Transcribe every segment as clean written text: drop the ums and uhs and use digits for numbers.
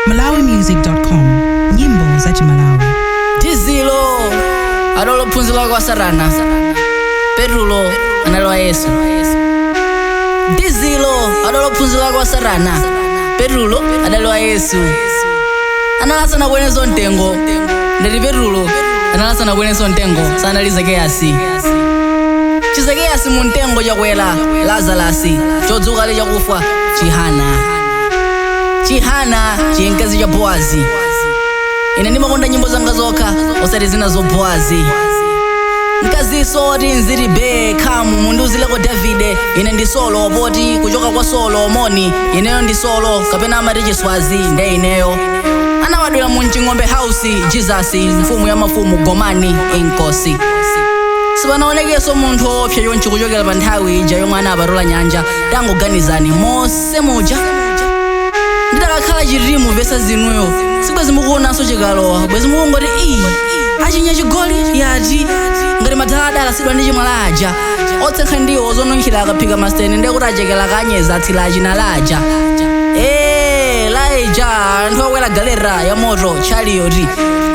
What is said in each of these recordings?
malawimusic.com. Nyimbo za Malawi. Dizilo adolophunzira kwa Sarana, Petrulo analowa Yesu. Dizilo adolophunzira kwa Sarana, Petrulo adalowa Yesu. Analasana kwenezo ntengo, ndati Petrulo analasana kwenezo ntengo sanalizekeyasi. Chizekeyasi mu ntengo chakwera Lazarasi, chodzuka li chakufa Chihana chinkazi cha Boazi. Ine ndimakonda nyimbo zanga zokha osati zina zo Boazi. Nkazi soti nziri be kamu munduzileko Davide. Ine ndi solo poti kuchoka kwa Solomoni. Ineyo ndi solo kapena amati Swazi nde ineyo. Anawadwira mu Ching'ombe House Jesus mfumu ya mafumu Gomani inkosi. Sipanaonekeso munthu opsa yonchi kuchokera pa nthawi ija yomwe anaparola nyanja. Tangoganizani Mose muja ndakakhala chirimu vesa zinuyo sibwezi mukuonanso chikalowa bwezi mukungoti achinya chigoli yati ngati madala sidwa ndi chimwala aja otsenkha ndiwo zonunkhira akaphika masiteni ndekuti achekela kanyeza athila achina laja laija anthu akwera galera ya moto chariot.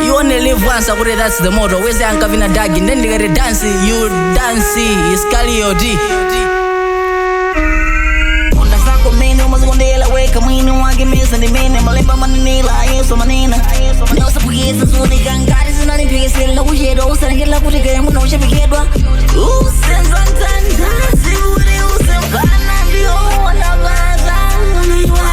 You only live once akuti that's the motto. Wese ankavina dagi ndendikati dance you dance Iscariot. Mene umazikondela weka mwini wake mesa ndi mene malemba manenela Yesu manena ndosa kuyesa zonika ngati zinanipikisela kuchedwa usanengela kuti kaya muno uchapikedwa usenza ntandazi uli usembana ndiyoona bazanguliwa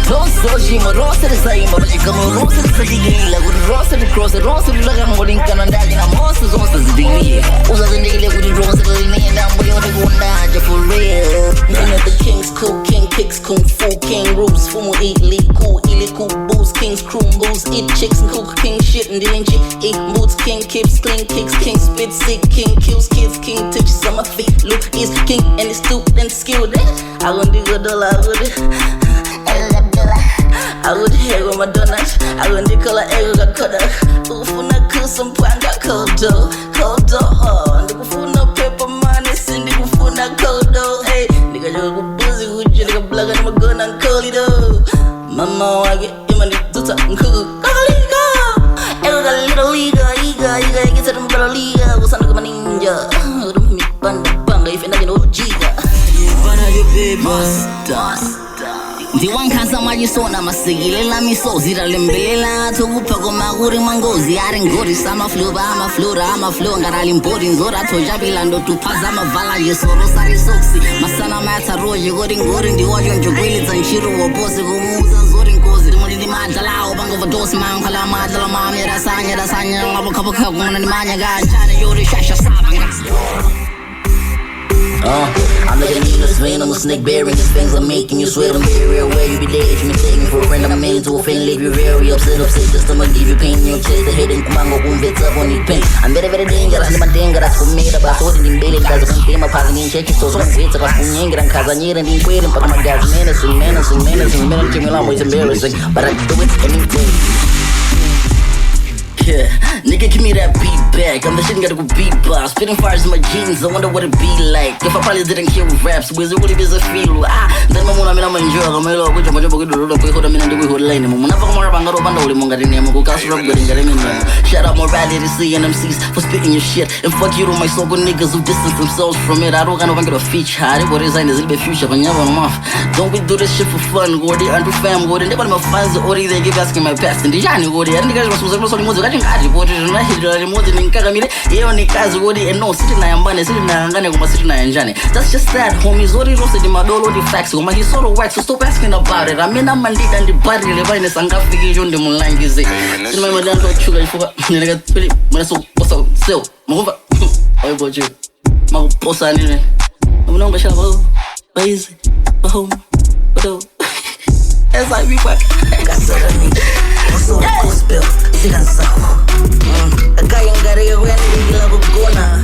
toso chimo rose lisaimba pachikamo rose lisachikila kuti rose likrose rose lilakangolinkana ndaji na mose zonse zidikile uzazindikile kuti rose lilinenda mbuyo ndikundaja for real. The king's cool, king kicks kung fu, king rules, fumo iliku booze, king's crew booze, eat chicks and cook, king shit and Nchi, eat boots, king keeps clean kicks, king spit sick, king kills kids, king touches on my feet, Luke is king and he's stupid and skilled. I wouldn't do good all I would hear with my donuts, I wouldn't do color egg got cut up, ufuna kusum panga kodo, ndikufuna paper money, sindi kufuna kodo, hey. Nigga jogo busy with you, nigga blog and I'm gonna call it up. Mama wage, imani tuta nkugu kakalika. Ego ka little liga, iga get to them better liga. Usana kama ninja, udumi banga if you're not jiga. Bana yo baby, ndiwankhasa majisona masikilela misozi talembelela tokuphako makuri mangozi arengori samafluba amaflo ngarali mpoti nzora tojapila ndotuphaza mavala yesoro sarisoksi masana matha roje kodi ngori ndiwacho njokwilitsa nchiro woposi kumuza zori nkozi limulili madalawo bangovadosi mankhala madala mamera sanya ngabokhabokha kumana nimanya kanjani yori shasha sabanga. I'm like a needless vein, I'm a snake bearing these things I'm making you sweat. I'm very aware you be dead, you mistake me for a friend. I'm made to offend, leave you very upset. Just I'ma give you pain in your chest. The head and kumango kumvets up on your pain. I'm very dangerous, I'm a danger, that's for me. About holding in belly, cause I'm paying my passing in check. So some weights are from Yangan, cause I need and in waiting. But my guys, menacing, it's embarrassing. But I do it anyway. Yeah, nigga, give me that beat back. I'm the shit gotta go beatbox. Spitting fires in my jeans, I wonder what it be like. If I probably didn't kill raps, was it really busy feel? Then my mona, I'm enjoying. I'm like, which I'm going to do the hold a minute with hold lane. I'm never more about no bando, I'm going to go cast rub getting it. Shout out morality to CNMCs for spitting your shit. And fuck you to my so good niggas who distance themselves from it. I don't want to get a feature. I didn't design this little bit future, but never off. Don't we do this shit for fun? Go there, under fam, go there. Never my fans, or they give asking my past. And the Johnny go there. And the guys was supposed ngati poti rinahidira limodzi ninkakamire yeyo nikazi wodi eno siti nayambane siti nayangane kuma siti nayanjane. That's just that homie zori rose di madolo di facts kuma he sort of white so stop asking about it. Amena mandida ndi barrile vaine sangafiki jo ndi mulangize sini mai madana to chuka ifuka ninaga pili manaso posa seo makuva oyo bojo makuposa nini munonga shabo baize bahom bodo SIB back kasara ni so gospel sikansaho akayangare wendi la bugona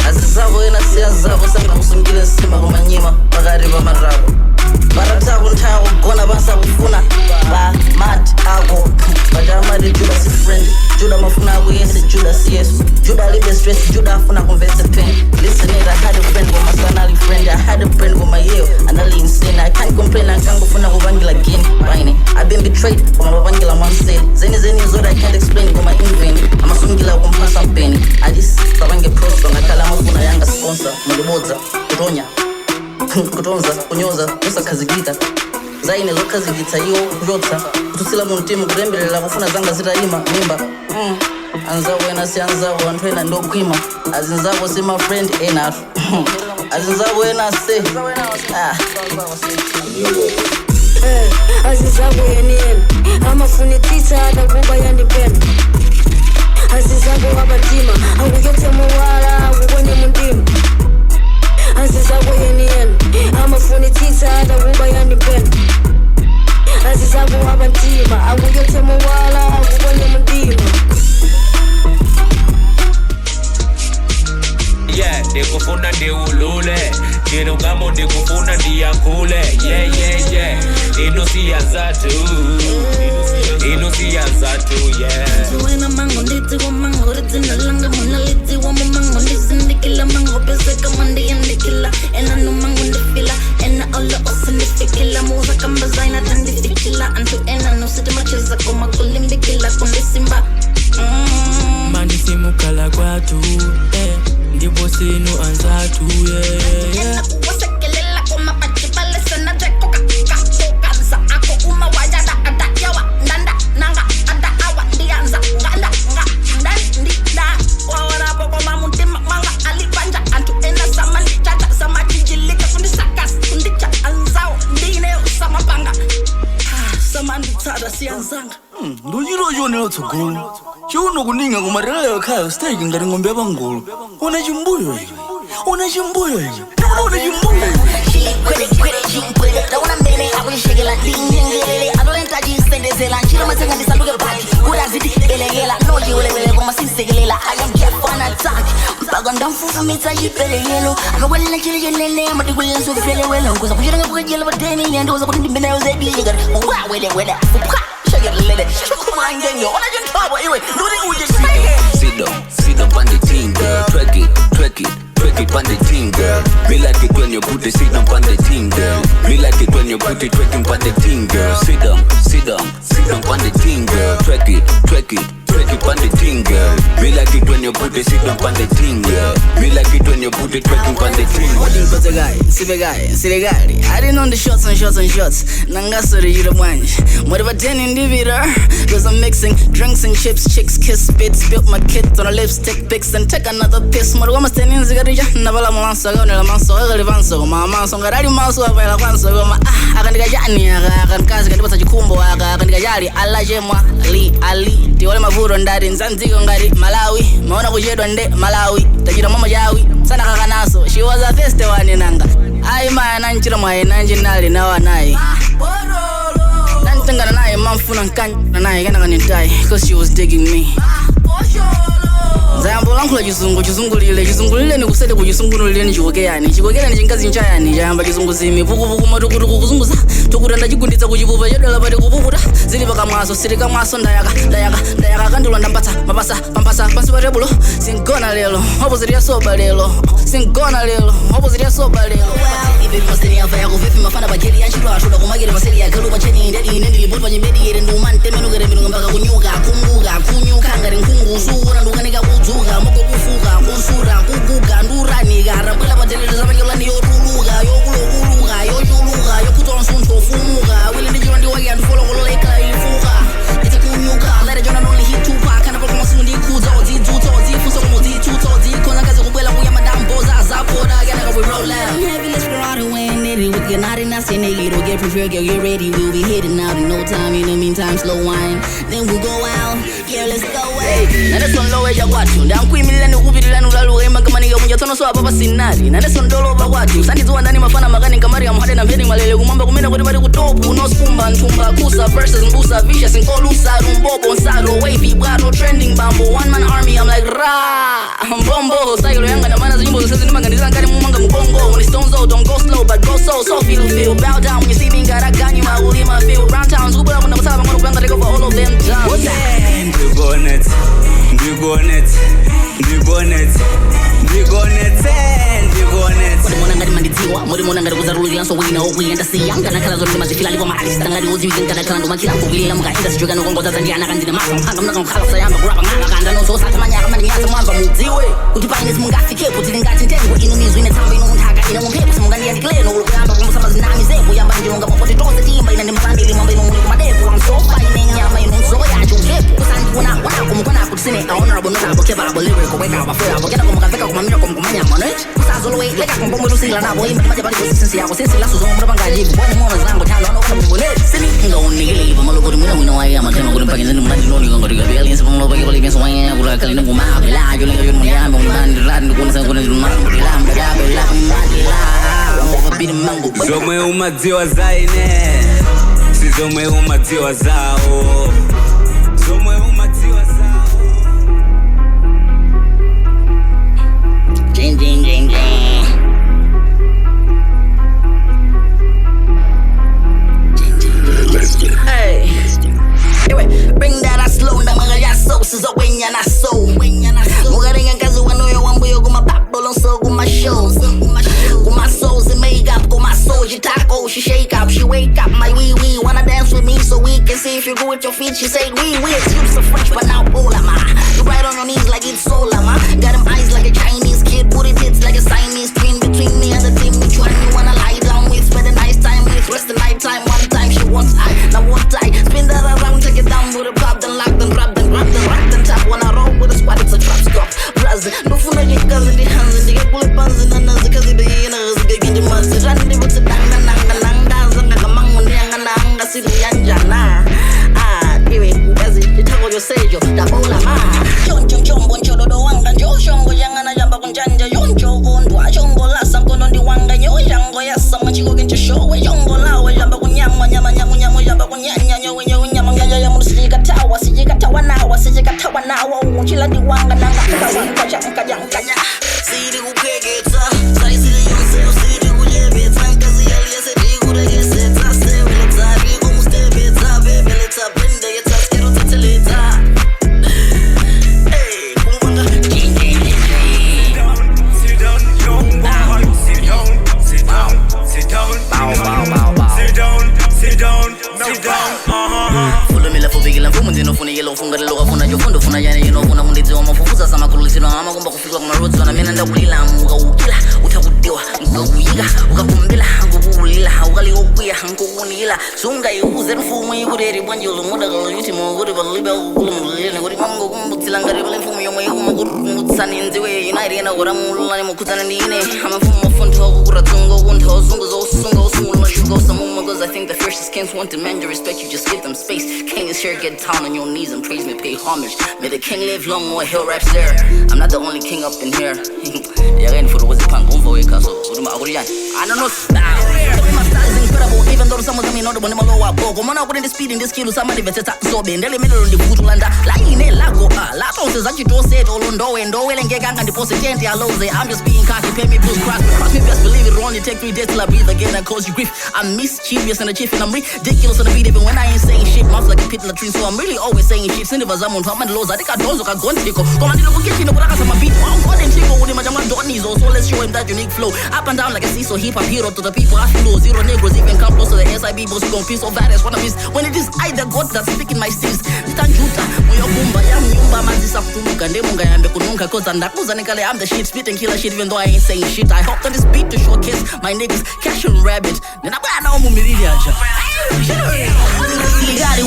asizabo ena siyazabo sanga kusungile sima kumanyima bakari bamarabo baratabo ntawo gona basa kufuna ba mat ako badama de Judas is friend Judah mafuna kuyese Judas yes Judah live stress Judah afuna converse pain listen it I had a friend with my son friend I had a friend with my year and I insane I can't complain akangofuna kuvangila again paine I've been betrayed koma vavangila mwanseli zeni zoti I can't explain koma inveni amasungila kumpasa mpeni adis pavange prosper ngakhala amafuna yanga sponsor mulibodza kutonya kutonza kunyoza kusakhazikika zaine zokhazikitsa iwo kuzotsa kutusila muntimu kurembelela kufuna zanga zitayima mimba anzawo ena si anzawo anthu ena ndokwima azinzawo si my friend enatu azinzawo ena se azinzawo yeniyeni amafunitisa atakuba yandipenda azinzawo abatima anguketse muwala angukwenye mundima azinzawo yeniyeni amafunitisa atakuba yandipenda azinzawo abatima anguketse muwala angukwenye mundima. Yeah, ndikufuna ndiulule ndinogamo ndikufuna ndiyakhule yeah inusiya zathu yeah wena mango nditi wa mango rizina langa muna liti wa mango ndisindikila mango peseka mandi yandikila ena no mango ndifila ena ola osindifikila muza kamba zaina tandifikila antu ena no sitimacheza koma kulimbikila kundisimba mandisimukala kwatu ndipo sinu anzatu yeah wasekelela koma pachibale sana jeko kaza ako uma wajada ada yawa ndanda nanga ada awa ndianza nganda ndanda wawara poko mamutima manga alibanja antu ena samani chacha samachijilika kundisakas kundicha anzao ndine samapanga samandi tsada sianzanga ndujiro yone tsogolo chiuno kuninga kumarela yakhayo stake ngati ng'ombe yapangolo una chimbuyo iwe Dawana mbele akushigela dingengele adolenta jisendezela nchira mazenga ndisaluke baki kurazidi belegela no jiulebele koma sisegelela I am get on attack mpaga ndamfufu mitsa yipeleyelo amawela chilelele madigulena sofele welo kuza kushiranga kujela badeni nyandoza kuti ndimbena yozedi yigar wele fuka shagelele chukumangenyo ona jintabo iwe nduri uje sit down on the team girl track it on the team girl me like it when you put the sit down on the team girl me like it when you put it tracking on the team girl sit down on the team girl track it on the team girl me like it when you put the sit down on the team girl me like it when you put it tracking on the team what you put a guy silegali I didn't know the shots nangasori yira mwanje whatever den in the vida cause I'm mixing drinks and chips chicks kiss spit my kit on a lipstick pics and take another piss mara goma standing zigarija nabala mulanso ga nela manso ga levanso mama songa rali manso abela kwanso goma akandika jani akankazi kandipa chikumbo akandika jali alajemwa ali tiwale mavuro ndari nzanziko ngari Malawi maona kujedwa nde Malawi tajira mama jawi sana kakanaso she was a first one nanga ai ma nanchira mwaye nanjinali nawa naye nantangana naye mamfuna nkanya naye kana kanintai cause she was digging me Zayambo lankula chizungulile ni kusete kujisungulile ni chikokeyani chingazi nchayani jayamba chizunguzimi vuku matukutuku kuzunguza tukuranda chigunditsa kuchipupa chodala pati kupukuta zili pakamwaso sirika mwaso ndayaka kandilwa ndambata pampasa pansi pa tebulo singona lelo opposite ya soba lelo ibe masteri ya faya kuvipi mafana bajeri yanchilo ashuda kumagere maseri ya galu bacheni ndedi ndilibutu pachibedi yere ndumante menugere minunga mpaka kunyuka ngari nkungu sura ndukanika kudzuka moko kufuka kunsura kuguga nduranika rabwela patelele zapakelani yoruluka yokulokuluka yochuluka yokutonsuntho ofumuka wile ndichiro ndiwake andifolokolola ilifuka iti kunyuka lere jona nonly hit tupa kana poko masimu ndikudza odzidzutsa odzifusa komo odzitsutsa odzikhona kazi kubwela kuya madamboza azapota kenaka we roll out heavy let's go out and win it with your naughty nasty nigga to get prepared girl get ready we'll be heading out in no time in the meantime slow wine then we go out yeah let's go away naneson lowe ya kwatu ndankwimilani kupitilani ulaluka makamani kunja tono so apa pasinari naneson dolo pa kwatu sandizuwa ndani mafana makani kamari amhade na mpeni malele kumamba kumena kuti pali kutopu no skumba ntumba kusa versus mbusa vicious nkolusa rumbobo nsaro wavy bwaro trending bambo one man army I'm like ra mbombo sayilo yanga na mana zinyimbo zose zinimangandizira ngati mumanga mubongo when it's DonZo don't go slow but go so feel bow down when you see me ngara ganyu maulima feel round towns kubula kuna kusaba ngono kupanga take over all of them down ndigonet Muri mona ngati mandidziwa muri mona ngati kuzarulira so we know we and the sea I'm gonna kala zona mazifila libo mahali stanga liuzi ngana kala ndo makila ngulila mukaenda sijuga no kongoza zandiana kandine masa mphanga mna kala sayamba kurapa ngaka kanda no so satha manyaka mani nyasa mwanza mudziwe kuti panye simungafike kuti lingati ntengo inumizwe ine tamba inontaka ine mumphepo simungani yandikile no kulukamba kumusamba zinami zepo yamba ndilonga mapote tose timba ine ndimapambili mwamba ino muni kumadepo I'm so fine ine nyama ino nzoya chungepo kusandi kuna kumukona kutisine honorable notable kebaba lyrical wake up afraid abogena kumukafeka kumamira kumanyama no kusazolwe leka kumbomwe lusila nabo imba maja bali kusinsi yako sinsi laso zomu mrabangajibu bwana mwana zangu tano no kumubone sini ngaonile iba malokori mwina waya matema kuli mpaka zini mnandi noni ngongori gabi aliyensi pamlo pake pali kenso waya kula kali nungu mabe la yo lenga yo muyambe umandi radi ndukuna sa kuna zilumangu la mgabe la umandi la wamoka bini mangu zomwe umadziwa zaine si zomwe umadziwa zao zomwe umadziwa zao jing jing jing jing hey bring that I slow na mga yaso sizo wenya na so mugaringa kazi wanoyo wambuyo kuma babolo so kuma show kuma souls and makeup kuma soul she taco she shake up she wake up my wee wanna dance with me so we can see if you go with your feet she say wee it's you so French but now Ola ma you right on your knees like it's solar ma got them eyes like a Chinese kid booty tits like a Siamese twin between me and the team which one you wanna lie down with spend a nice time with rest the night time one time she wants I now what I spin that around take it down with a pop then lock them grab them rock them tap when I roll with a squad it's a trap stop brazil no funa you guys in the hands and you get bullet buns and another cause they in a big in the months run the roots down zanga kamangu ndianga nanga sidu yanjana iwe ugazi itako yosejo dabola ma choncho chombo nchododo wanga njo shongo yanga na jamba kunjanja yoncho gondwa chongo la sankono ndi wanga nyo yango yasa machiko kencho showe yongo lawe jamba kunyama nyama jamba kunyanya nyo nyama ngaya ya musika tawa nawa unchila ndi wanga nanga kaja siri kupeketa saisi yonse siri kujebeta kazi yaliyese dikuregesa seweleta biko mustebeta bebeleta blende yeta skero teteleta hey kumanga sit down young boy sit down fulo mila fubigila mfumu ndino funa yelo funga loga funa jofundo funa yana yeno funa mundizi wa mafufuza sama kulisino ama kumba kufika kuma roots wana mina ndakulila muga ukila utakudewa muga uyiga ukakumbila ngubulila ukali okuya ngubunila sunga yuze mfumu yureri bwanjulu muda galiti muguri baliba ukulumulile nguri mango kumbutila ngari bale mfumu yomo yumugurumutsani nziwe united na gora mulani mukutana ndine amafumu mafundo okukura tungo kunto zungu zosunga osumula shugo samuma cause I think the fiercest kings want demand your respect you just give them space king is here get down on your knees and praise me pay homage may the king live long or hill raps there I'm not the only king up in here yageni for was pang umvo ekaso uruma aguriyan I don't know style my style is incredible even though some of them you know the one malo wa bogo mana kuri the speed in this kilo somebody veteta so bendele middle on the butulanda la ine lago la tonse zachi to say to londo endo ngeka ngandi post tent ya loze I'm just being cocky pay me bills cross me best believe it will only take 3 days till I breathe again and cause you grief I'm mischievous and a chief and I'm ridiculous on the beat even when I ain't saying shit mouth like a pit latrine so I'm really always saying shit sindi vazamu ntwa mandiloza DonZo ka gontiko koma ndilo kukechino kuraka sama beat oh god and chico with my donizo so let's show him that unique flow up and down like a seesaw hip hop hero to the people I feel zero negroes even come close to the SIB boss we gon' piece of virus one of this when it is I the god that's speaking my steams stanjuta moyo kumba ya mnyumba mazisa kutuluka ndemunga yambe kununka cause ndakuza nikale I'm the shit spitting killer shit even though I ain't saying shit I hopped on this beat to showcase my niggas cash and rabbit ninabana umumilili aja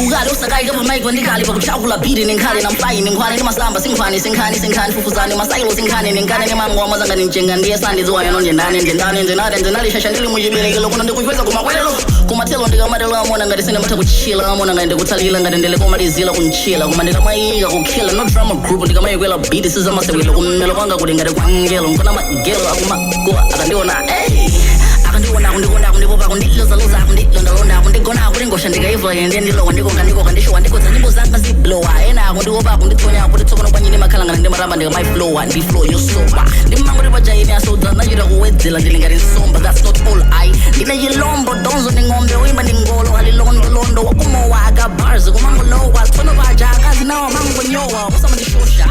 ugali usakai kama mic wandikali pa kuchakula beat ninkali na fly ninkwani ni masamba sinkhani fufuzani masailo sinkhani ninkani ni mango amazanga ninjenga ndiye sandi zuwa yano ndendani shasha ndili mujibile kilo kuna ndikuifeza kumakwelelo kumatelo ndikamatelo amona ngati sine matha kuchila amona ngati ndikutalila ngati ndele komalizila kunchila kumandira mayiga kukila no drama group ndikamayikwela beat siza masewilo kummelo kwanga kuti ngati kwangelo nkona magelo akumagoa akandiona kundiboba kundiloza kundilonda kundigona kuringosha ndikaiva yende ndilowa ndikoka ndishowa ndikoza nyimbo zanga ziblowa ena kundiboba kundithonya kunditsokona kwanyini makhalanga ndimaramba ndikamai flowa ndiflow yosoba ndimango ndibajayini asodana yira kuwedzela ndilingati nsomba that's not all ndine yilombo donzo ndingombe wimba ndingolo alilondolondo wakumowa akabars kumangolowa tsono bajaka zinawa mango nyowa usama ndishosha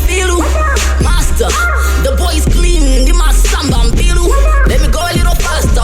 Pilu master the boy is clean ndi masamba mpilu let me go a little faster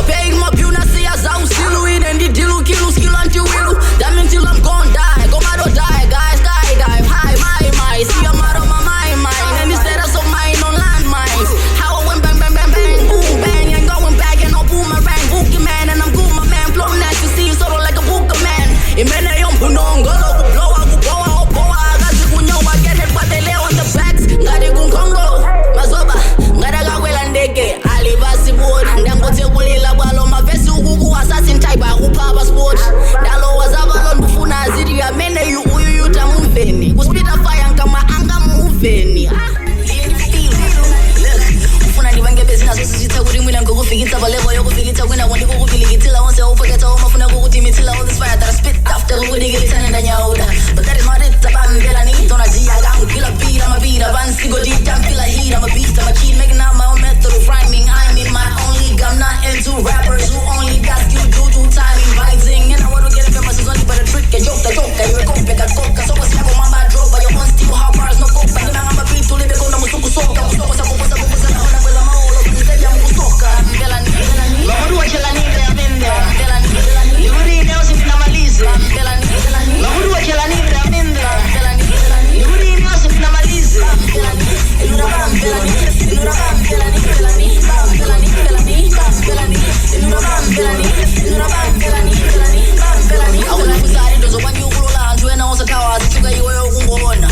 Awukusari ndozokwanyi ukulula anthu ena osathawa azitsuka iweyo ukungona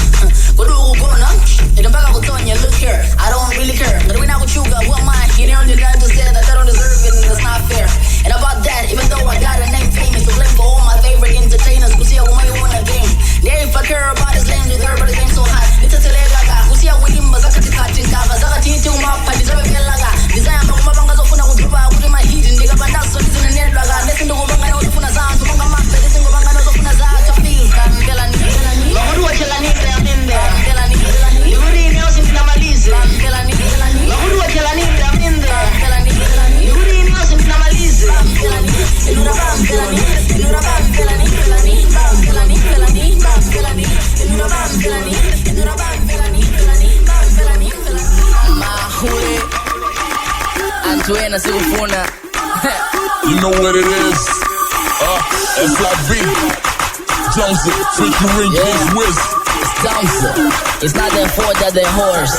kodi ukugona ito mpaka kutonya. Look here, I don't really care. Ngati wina kuchuka, who am I? You don't deserve to say that I don't deserve it, and that's not fair. And about that, even though I got a name famous, to blame for all my favorite entertainers. Kusia umay won a game. Yeah, if I care about his lane, with her, but his name so hot. Nitatelega, kusia wimba zakati katinga, zakati iti umapa, deserve kelaga. Design kumabanga zofuna kutupa, kutima hit, ndiga bandaso nizina nedlaga. Nesindu kubanga na uzofuna zantu, kubanga mape, nesindu kubanga na uzofuna zantu. Feel, kangelani, Lord, what you need, I'm in there. Yuri ni osi mnamalize. Lord, what you need, I'm in there. Yuri ni osi mnamalize. Mahule Antuena sikufuna. You know what it is. FLB. Don'zo, featuring Kids Wiz. Don'zo. It's not their fault that they're whores.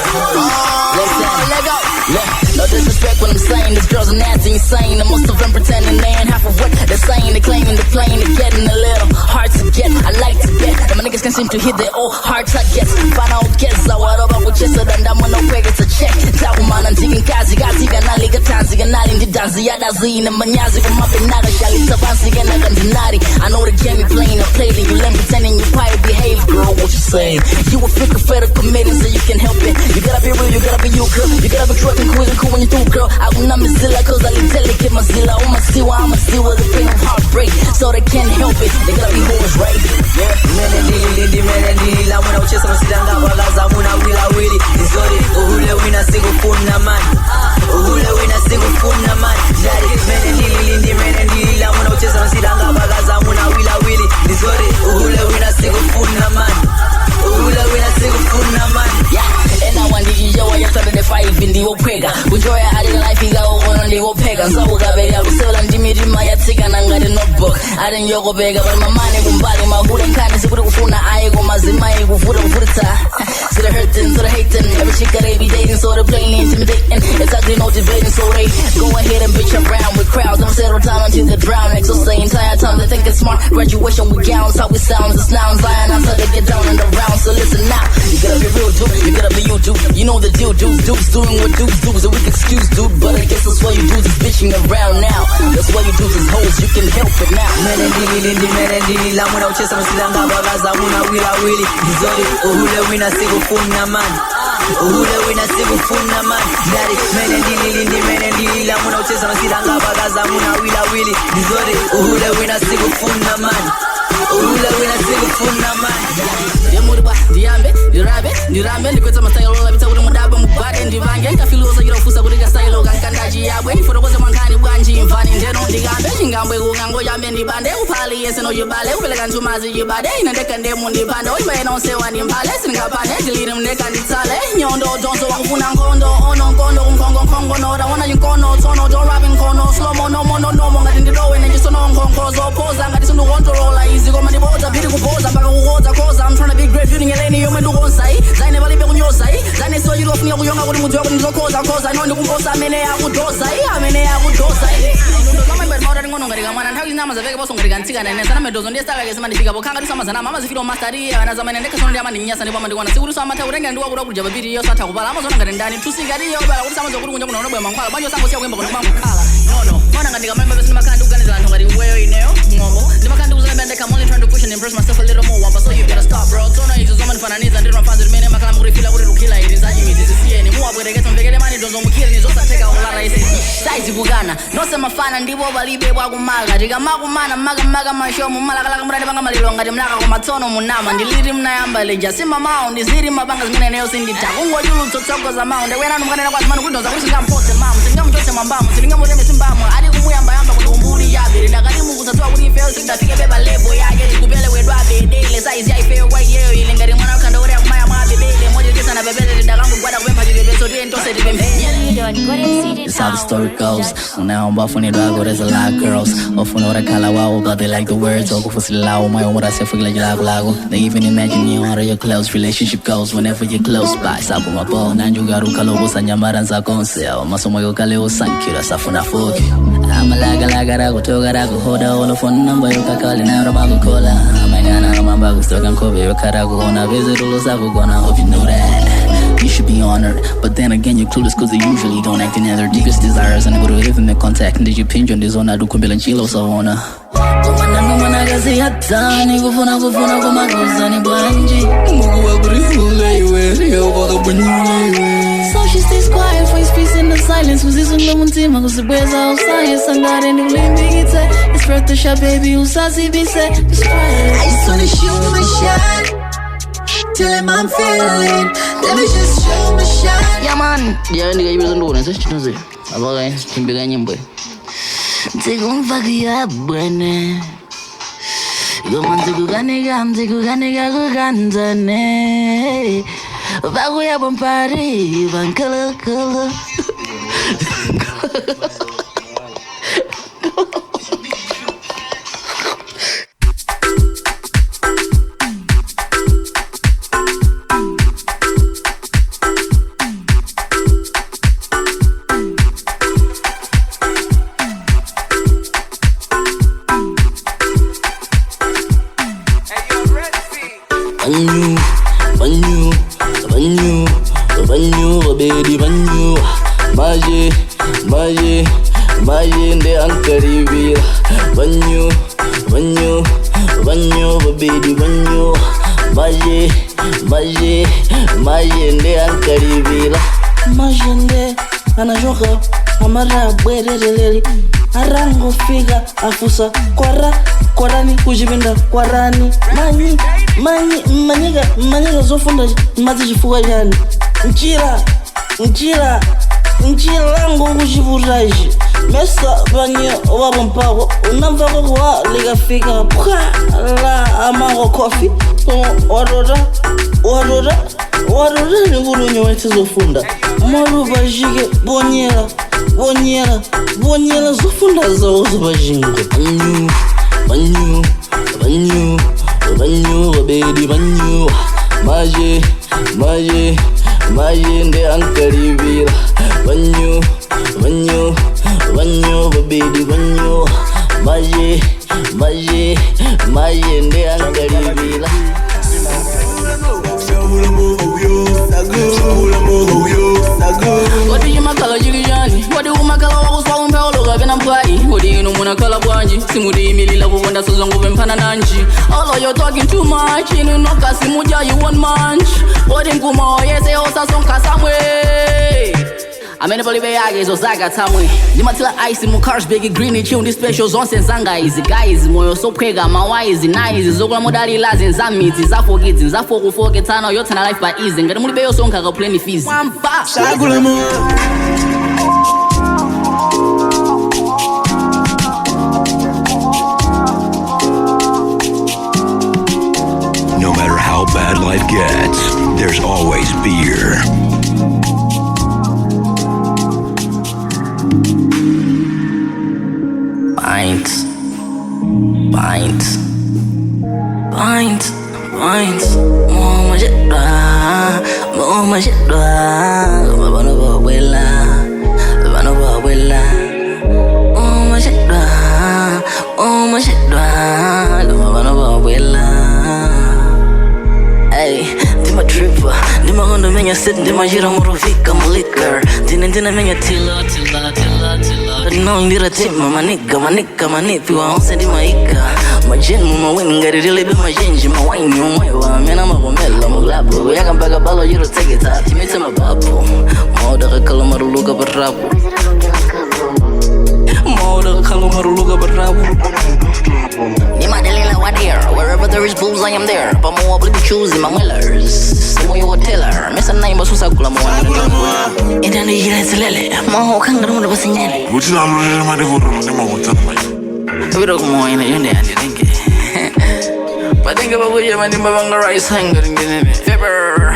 Listen, let go. No disrespect when I'm saying these girls are nasty, insane. And most of them pretending they ain't half of what they're saying. They're claiming they're playing, they're getting a little hard to get. I like to bet that my niggas can seem to hit their old hard targets. Final guess, I want over with just so that I'm on no break, it's a check. Takuman and taking kazi, gazi, ganali, gatanzi, ganali, the danzi, yadazi, and manyazi, come up and naga, shali, tabansi, ganagandinari. I know the game you playing, I played it, you let pretending you quiet behave, girl, what you saying? You a freak afraid of committing, so you can help it. You gotta be real, you gotta be you, girl. You gotta be true and cool when you do, girl. I will not Mozilla, cause I live delicate, Mozilla. Oh, my still, I'm a still with the pain of heartbreak, so they can't help it. They gotta be whores, right? Yeah. Menendili, la muna uchesa masidanga wagaza muna wili. Nizori, uhule wina sigu kuna man. Uhule wina sigu kuna man. Jari, menendili, la muna uchesa masidanga wagaza muna wili. Nizori, uhule wina sigu kuna man. Uhule wina sigu kuna man. Yeah, and I want the Chichewa after the fight in the Opega. Enjoy a hard life, you go on the Opega. So we got better, we still and Jimmy Maya take and I got a notebook. I didn't yoga bega, but my money won't buy my hood and kindness. If we don't phone, I go my zimai, go for the furta. So the hurting, so the hating. Every chick that they be dating, so the playing intimidating. It's ugly motivating, so they go ahead and bitch around with crowds. Don't settle down until they drown. Next, so say entire time they think it's smart. Graduation with gowns, how it sounds, it's nouns. Lion until they get down and around. So listen now, you gotta be real, dude. You gotta be you, dude. You know the deal, dudes doing what dudes do is a weak excuse, dude. But I guess that's why you dudes is bitching around now. That's why you dudes is hoes, you can help it now. Menendili, la muna uchesa masidanga wagaza muna wili. Nizori, uhule wina sigu kuna man. Uhule wina sigu kuna man. Jari, menendili, la muna uchesa masidanga wagaza muna wili. Nizori, uhule wina sigu kuna man. Uhule wina sigu kuna man. Yamuriba, diambe, dirambe, ndikweza masailo la bita uri mudaba mubade ndivange kafiloza yiro fusa kuriga sailo kankandaji yabwe forokoze mankani bwanji mfani ndeno ndigambe chingambwe kungango yambe ndibande upali yese no yibale upeleka ntumazi yibade inandeka ndemu ndibande oyibaye no sewa ndimbale singapane dilire mneka nditsale nyondo donzo wakufuna ngondo ono ngondo kumkongo no rawona yinkono tono don't rap inkono slow mo no ngati ndilowe nenjisono nkonko zopoza ngati sunu control easy koma ndiboza biri kupoza mpaka kukoza koza I'm trying to be great building eleni yomwe ndukonsai zaine valibe kunyosai zaine so yiro funia kuyonga kuti mudzi wako ndizokoza no ndikumposa amene yakudosa ndo kama mbere maura ringono ngari kamwana nthawi zinama zaveke boso ngari kantsika nene sana medozo ndiye saka kesema ndifika bokhanga tisamazana mama zifiro mastari ana zamene ndeke sono ndiyama ndinyasa ndipo mandikwana sikuri so amatha kutenga ndiwa kuda kuja babiri yo satha kupala amazona ngati ndani tusika ndiyo bala kuti samazo kuti kunja kuna unobwe mankhwala banyo sango siya kuyemba kuno kukhala no mwana ngati kamamba bese ndimakhandi kuganiza anthu ngati weyo ineyo ngombo ndimakhandi kuzolemba ndeka I'm only trying to push and impress myself a little more wampa so you better stop bro tona izo zoma ndifananiza ndiro mafanzi rimene makala murifila kuti rukila irizaji midizisiye ni muwa bwereketo mvekele mani donzo mukiri nizosateka ulara isi saizi kugana nose mafana ndibo balibe bwakumaga tikamakumana maga mashomu malakalaka murani panga malilo ngati mlaka kumatono munama ndiliri mnayamba leja sima mao ndiziri mabanga zimene neyo sindita kungojulu tsotsoko za mao ndewena numkanena kwa zimani kudonza kuti singampose mamu singamuchose mwambamu silingamureme simbamu ali kumuyamba kuti umbuli yabiri ndakalimu kusatsuwa kuti ifeo sindafike beba lebo yake tikupele wedwa bedele saizi yaifeo kwa yeyo ilingari mwana ukanda uri akumaya mwa bebele moja kisa na bebele ndakangu gwada kupempa jibebe so tiento It's how the story goes. Now I'm buffing it, I go, there's a lot of girls. Often know the color, wow, but they like the words. Oko for Silao, my own, what I say for Lago. They even imagine you out of your close relationship goes whenever you're close by. Sapo mapo, Nanjugaru Kalobo, Sanyamaran Zakonsel, Masomo Kaleo Sankira, Safuna Foki. I'm a lagarago, Togarago, hold on the phone number, you can call it out of Bago Cola. I'm a Gana, I'm a Bago, Stock and Kobe, your Karago, on a visit, Ulosago, gonna hope you know that. You should be honored, but then again, you're clueless cause they usually don't act in their deepest desires. And I go to live in the contact, and did you pinch on this one? I do Kumbila Chilo, so on. Kumana gazi hata ni kufuna kuma kuzani bwanji Mungu wa kurizule iwe yo bado bunyule. So she stays quiet for his peace in the silence. Uzizunga muntima kusibweza usaye sangare ni ulimbikite. It's worth the shot baby usazi bise. I just wanna shoot my shot till I'm feeling. Let me just shoot my shot. Yeah man, yeah nigga you don't know this. Chinoze. Abaga kimbiga nyimbo. Tegumvagia bwene Gomanze kuganiga kuganzane Vaguya bompari vankala kala. Banyu, baby, banyu. Maje, nde ankaribira. Banyu, baby, banyu. Maje, nde ankaribira. Maje, nde anajoka, amara bwereleli. Arango figa, afusa, kwarani, kujibinda, kwarani. Manyiga zofunda mazichifuka yani. Nchira ngo kuchivuraji. Mesa banyo wabo mpako unamvako kwa ligafika pwa la amango coffee. Warora ni ngurunyo wetizofunda. Maru bajike bonyela zofunda zawo zobajingo. Banyu, baby, banyu. Maje, nde ankaribira. Banyu, baby, banyu. Maje, nde ankaribira. What do you makala jilijani? What do you makala wakuswa umpelo gavena mkwai? What do you know munakala bwanji? Simudi milila kukonda sozangu bempana nanji. Although you're talking too much, you know kasimuja you won't munch. What in kumo yese osa sonka samwe. Amene polibe yake zozaga tamwe. Limatila ice mu cars big green chill this special zone senzanga is guys moyo sophega mawise nice zokula modali lazi nzamiti zafokidzi nzafokufoketana yothana life by easy ngati mulibe yosonka ka plan fees. Shagula mo. No matter how bad life gets, there's always beer. Pints. Mama jedwa. Bano babuela. Mama jedwa. Bano babuela. Hey, dima tripper. Dima gondo menya sit, dima jira murovika liquor. Dina menya tila. No ndira tima manika manipi wa onse di maika. Majin muma win ngari really be majinji ma wine mwewa mena magomela muglabu yaga mpaka balo yiro take it up timite mababu moda kakalo maruluka barabu Nima delila wadir wherever there is booze I am there pa mo obli choosing my millers mo yo teller mesa naimba susa kula mo indani yira selele mo kanga mo basinyele Wuchina lo ma de vuru ne ma wutama Tubiro mo ina yende andi dinge Padenga babuye mani babanga rice hunger ngene Feber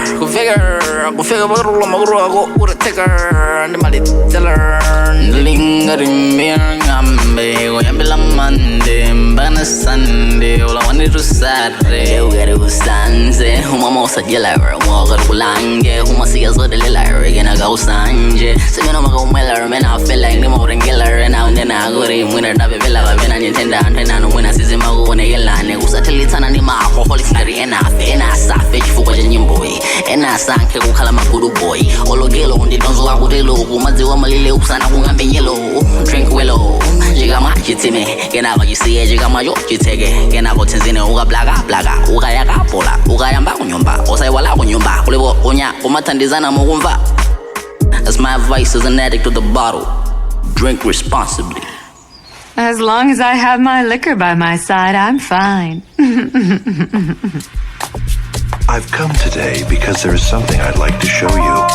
kufika barulo maguru ako ura taker ndi mali teller lingari ngambe oyambela mande mbana sande ola wani rusare ugari usanze umama usajela umagari kulange umasiya zodelela gena ga usanje semena maga umela mena feel like nimo urengela na ndena agori mwina dabe bela babena nintenda antena no mwina sizima kuone yelane usatelitsana ni maho holy ngari ena safe chifuko cha nyimbo ena sanke kukhala magudu boy ologelo ndidonzo akutelo kumadziwa malile usana kungambe yelo drink welo jigama chitime kena bajisiye jigama yo chitege kena botenzine ukablaka ukayaka pola ukayamba kunyumba osaiwala kunyumba kulebo onya kumathandizana mukumva. That's my advice as an addict to the bottle. Drink responsibly. As long as I have my liquor by my side, I'm fine. I've come today because there is something I'd like to show you.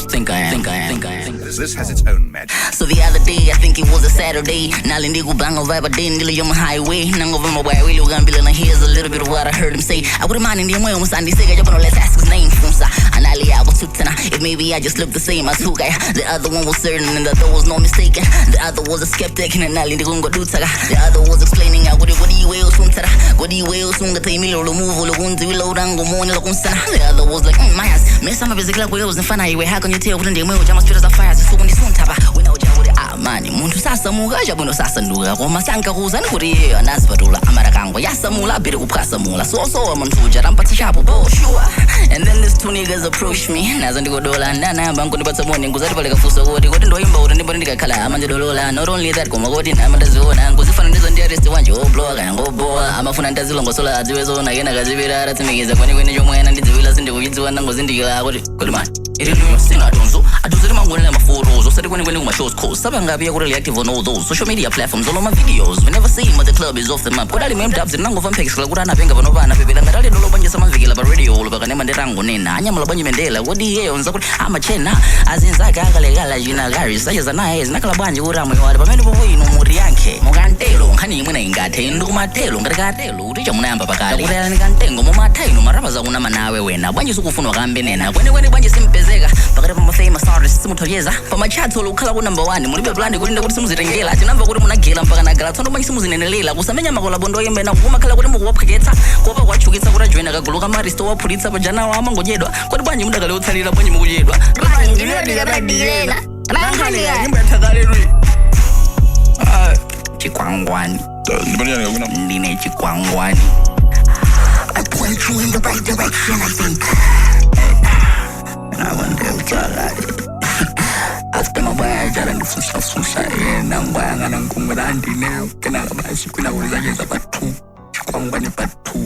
think I am. This has its own magic. So the other day, I think it was a Saturday. Nalindi kubanga vibe, I didn't deal on my highway. Nango my way, we look and here's a little bit of what I heard him say. I wouldn't mind in the way on Sunday, say, let's ask his name. And Ali, I was if maybe I just looked the same as who guy. The other one was certain and the other was no mistaken. The other was a skeptic and Nalindi gungo do taga. The other was explaining what do you will soon tara. What do you will soon the time you'll move or the low down go more. The other was like, my ass, miss some of his like wheels and fun. How can you tell when they will jam spirits of fires? So when you soon taba, we know Mani muntu sasa mugaja buno sasa nduga kwa masanka kuzani kuri anaspadula amarakango yasamula bire kupasamula so muntu jarampata shapo bo sure. And then these two niggas approached me nazo ndiko dola ndana bango ndipatsa moni nguzati pale kafuso kuti ndo imba uri ndipo ndikakhala amanje dolola. Not only that koma kuti namandazona nguzifana ndizo ndi arrest wanje obloga ngoboa amafuna ndazilongosola adziwezona yena kazibira aratimikiza kwene chomwe ndidziwila sindikuyidziwa nangozindikira kuti man it is no single donzo aduzeri mangone ma photos osati kwene kuma shows course sabanga We're really active on all those social media platforms, all of my videos. We never see him, but the club is off the map. What are the main dubs? And I'm going to fix the Gurana Benga Novana, people, and I don't know when you're some Vigila radio, over Ganema de Rangonina, I'm a Mandela. What do you on I'm a chena, as in Zagala, Gina Gary, such as a nice Nakalaban, Uram, but many way no Murianke, Mogantelo, Honey, when I got Tendo Matelo, Gargatelo, Richamamba Pacali, and Gantengo, Momatano, Maravazana Manawe, when you go for Gambina, when you see Pezega, but I'm a famous artist, Mutoyeza, for my chat to look number one, Muribe kulinda kuti simuzirengela ati namba kuti munagela mpaka nagala tsono banyi simuzinenelela kusamenya makola bondo yembe na kuma kala kuti mukuwapaketsa kopa kwachukitsa kuti joina kaguluka maristo wapulitsa pajana wa mangojedwa kuti banyi mudakale utsalira banyi mukujedwa nyimbo yatakalirwi chikwangwani ndine chikwangwani I point you in the right direction I think I want to tell after my boy, jalan di susah nang bayangan nang kumberan di neo kenal basi kuna urusannya dapat tu, kuang banyak batu.